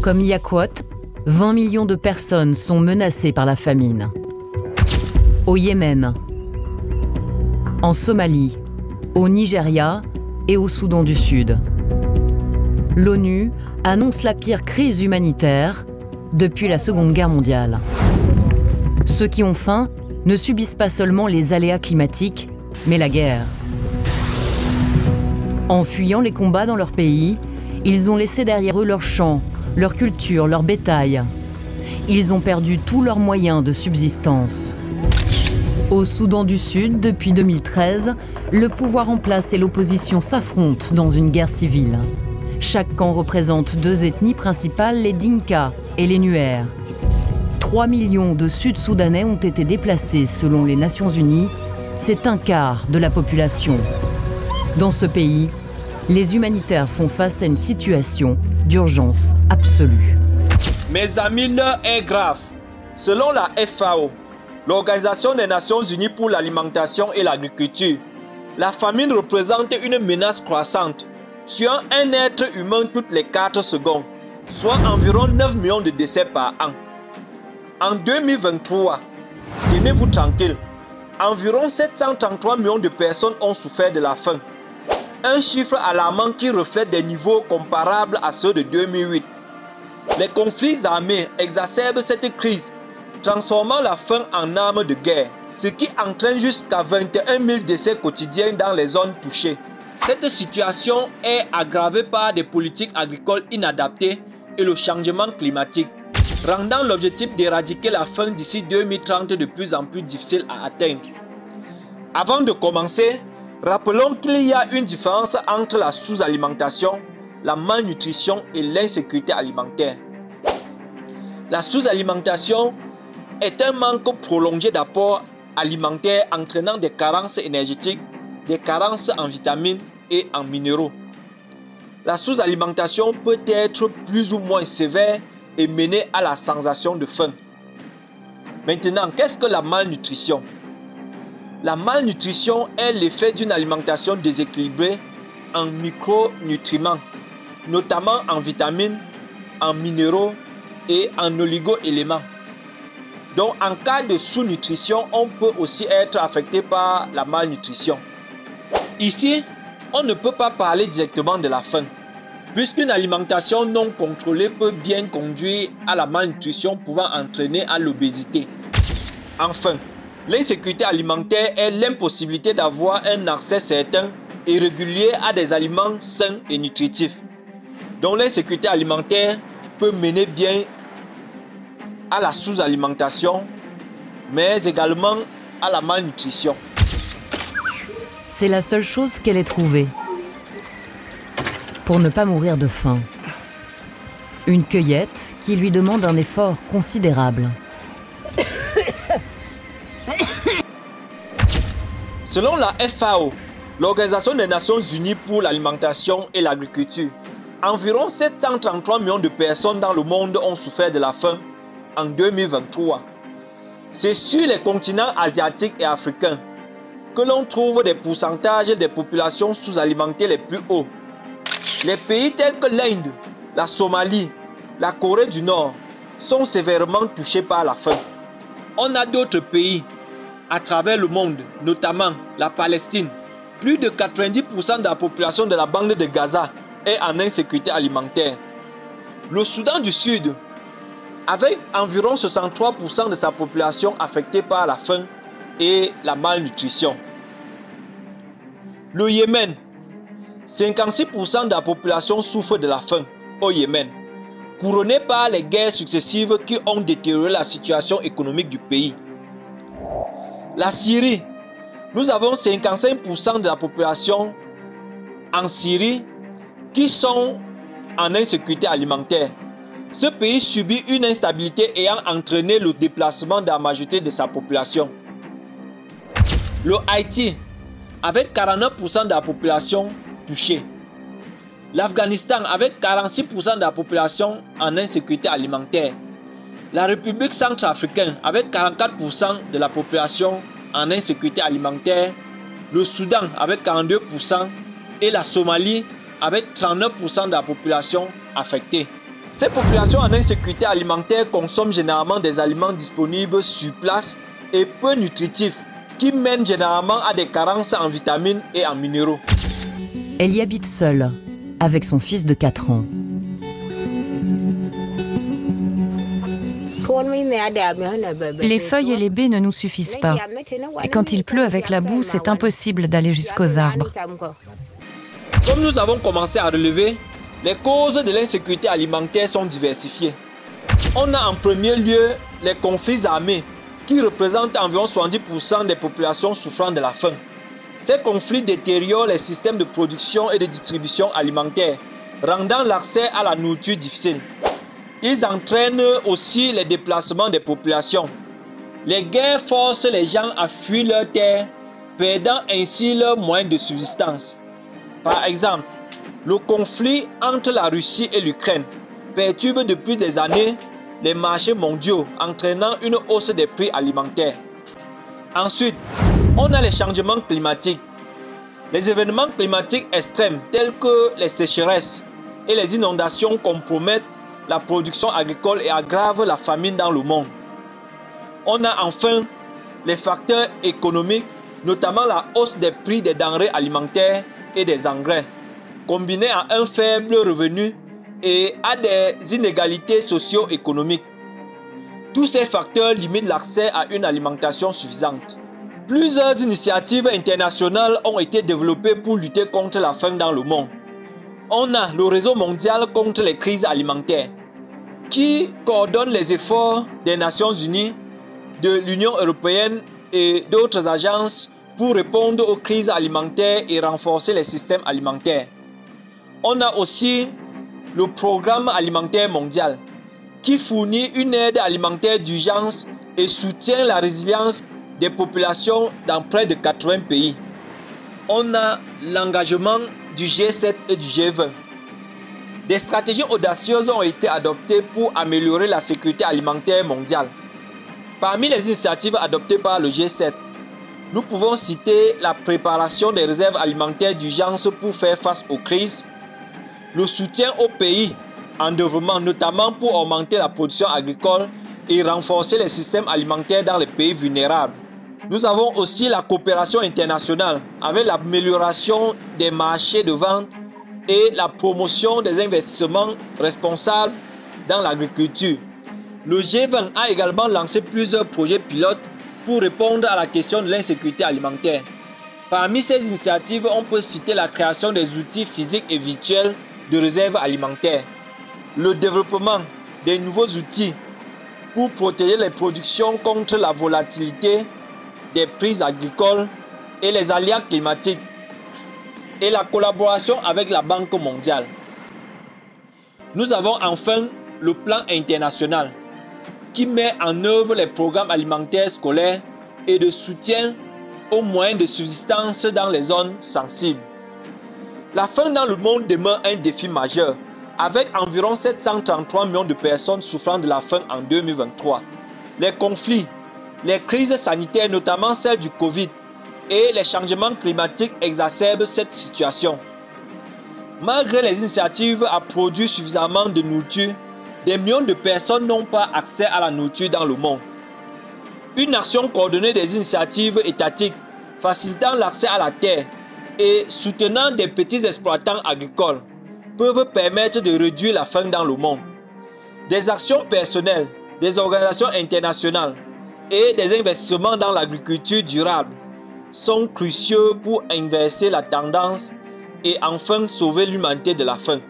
Comme Yakuot, 20 millions de personnes sont menacées par la famine. Au Yémen, en Somalie, au Nigeria et au Soudan du Sud. L'ONU annonce la pire crise humanitaire depuis la Seconde Guerre mondiale. Ceux qui ont faim ne subissent pas seulement les aléas climatiques, mais la guerre. En fuyant les combats dans leur pays, ils ont laissé derrière eux leurs champs, leur culture, leur bétail. Ils ont perdu tous leurs moyens de subsistance. Au Soudan du Sud, depuis 2013, le pouvoir en place et l'opposition s'affrontent dans une guerre civile. Chaque camp représente deux ethnies principales, les Dinka et les Nuer. 3 millions de Sud-Soudanais ont été déplacés selon les Nations Unies. C'est un quart de la population. Dans ce pays, les humanitaires font face à une situation d'urgence absolue. Mes amis, l'heure est grave. Selon la FAO, l'Organisation des Nations Unies pour l'alimentation et l'agriculture, la famine représente une menace croissante sur un être humain toutes les 4 secondes, soit environ 9 millions de décès par an. En 2023, tenez-vous tranquille, environ 733 millions de personnes ont souffert de la faim. Un chiffre alarmant qui reflète des niveaux comparables à ceux de 2008. Les conflits armés exacerbent cette crise, transformant la faim en arme de guerre, ce qui entraîne jusqu'à 21 000 décès quotidiens dans les zones touchées. Cette situation est aggravée par des politiques agricoles inadaptées et le changement climatique, rendant l'objectif d'éradiquer la faim d'ici 2030 de plus en plus difficile à atteindre. Avant de commencer, rappelons qu'il y a une différence entre la sous-alimentation, la malnutrition et l'insécurité alimentaire. La sous-alimentation est un manque prolongé d'apports alimentaires entraînant des carences énergétiques, des carences en vitamines et en minéraux. La sous-alimentation peut être plus ou moins sévère et mener à la sensation de faim. Maintenant, qu'est-ce que la malnutrition? La malnutrition est l'effet d'une alimentation déséquilibrée en micronutriments, notamment en vitamines, en minéraux et en oligo-éléments. Donc, en cas de sous-nutrition, on peut aussi être affecté par la malnutrition. Ici, on ne peut pas parler directement de la faim, puisqu'une alimentation non contrôlée peut bien conduire à la malnutrition pouvant entraîner à l'obésité. Enfin, l'insécurité alimentaire est l'impossibilité d'avoir un accès certain et régulier à des aliments sains et nutritifs. Donc l'insécurité alimentaire peut mener bien à la sous-alimentation, mais également à la malnutrition. C'est la seule chose qu'elle ait trouvée pour ne pas mourir de faim. Une cueillette qui lui demande un effort considérable. Selon la FAO, l'Organisation des Nations Unies pour l'alimentation et l'agriculture, environ 733 millions de personnes dans le monde ont souffert de la faim en 2023. C'est sur les continents asiatiques et africains que l'on trouve des pourcentages des populations sous-alimentées les plus hauts. Les pays tels que l'Inde, la Somalie, la Corée du Nord sont sévèrement touchés par la faim. On a d'autres pays à travers le monde, notamment la Palestine. Plus de 90% de la population de la bande de Gaza est en insécurité alimentaire. Le Soudan du Sud, avec environ 63% de sa population affectée par la faim et la malnutrition. Le Yémen, 56% de la population souffre de la faim au Yémen, couronné par les guerres successives qui ont détérioré la situation économique du pays. La Syrie, nous avons 55% de la population en Syrie qui sont en insécurité alimentaire. Ce pays subit une instabilité ayant entraîné le déplacement de la majorité de sa population. Le Haïti, avec 49% de la population touchée. L'Afghanistan, avec 46% de la population en insécurité alimentaire. La République centrafricaine, avec 44% de la population en insécurité alimentaire. Le Soudan, avec 42%. Et la Somalie, avec 39% de la population affectée. Ces populations en insécurité alimentaire consomment généralement des aliments disponibles sur place et peu nutritifs, qui mènent généralement à des carences en vitamines et en minéraux. Elle y habite seule, avec son fils de 4 ans. Les feuilles et les baies ne nous suffisent pas. Et quand il pleut avec la boue, c'est impossible d'aller jusqu'aux arbres. Comme nous avons commencé à relever, les causes de l'insécurité alimentaire sont diversifiées. On a en premier lieu les conflits armés, qui représentent environ 70% des populations souffrant de la faim. Ces conflits détériorent les systèmes de production et de distribution alimentaire, rendant l'accès à la nourriture difficile. Ils entraînent aussi les déplacements des populations. Les guerres forcent les gens à fuir leurs terres, perdant ainsi leurs moyens de subsistance. Par exemple, le conflit entre la Russie et l'Ukraine perturbe depuis des années les marchés mondiaux, entraînant une hausse des prix alimentaires. Ensuite, on a les changements climatiques. Les événements climatiques extrêmes tels que les sécheresses et les inondations compromettent la production agricole et aggravent la famine dans le monde. On a enfin les facteurs économiques, notamment la hausse des prix des denrées alimentaires et des engrais, combinés à un faible revenu et à des inégalités socio-économiques. Tous ces facteurs limitent l'accès à une alimentation suffisante. Plusieurs initiatives internationales ont été développées pour lutter contre la faim dans le monde. On a le Réseau mondial contre les crises alimentaires, qui coordonne les efforts des Nations Unies, de l'Union européenne et d'autres agences pour répondre aux crises alimentaires et renforcer les systèmes alimentaires. On a aussi le Programme alimentaire mondial, qui fournit une aide alimentaire d'urgence et soutient la résilience des populations dans près de 80 pays. On a l'engagement du G7 et du G20. Des stratégies audacieuses ont été adoptées pour améliorer la sécurité alimentaire mondiale. Parmi les initiatives adoptées par le G7, nous pouvons citer la préparation des réserves alimentaires d'urgence pour faire face aux crises, le soutien aux pays en développement, notamment pour augmenter la production agricole et renforcer les systèmes alimentaires dans les pays vulnérables. Nous avons aussi la coopération internationale avec l'amélioration des marchés de vente et la promotion des investissements responsables dans l'agriculture. Le G20 a également lancé plusieurs projets pilotes pour répondre à la question de l'insécurité alimentaire. Parmi ces initiatives, on peut citer la création des outils physiques et virtuels de réserve alimentaire, le développement des nouveaux outils pour protéger les productions contre la volatilité des prix agricoles et les aléas climatiques, et la collaboration avec la Banque mondiale. Nous avons enfin le plan international qui met en œuvre les programmes alimentaires scolaires et de soutien aux moyens de subsistance dans les zones sensibles. La faim dans le monde demeure un défi majeur, avec environ 733 millions de personnes souffrant de la faim en 2023. Les conflits, les crises sanitaires, notamment celle du Covid, et les changements climatiques exacerbent cette situation. Malgré les initiatives à produire suffisamment de nourriture, des millions de personnes n'ont pas accès à la nourriture dans le monde. Une action coordonnée des initiatives étatiques facilitant l'accès à la terre et soutenant des petits exploitants agricoles peuvent permettre de réduire la faim dans le monde. Des actions personnelles, des organisations internationales et des investissements dans l'agriculture durable sont cruciaux pour inverser la tendance et enfin sauver l'humanité de la faim.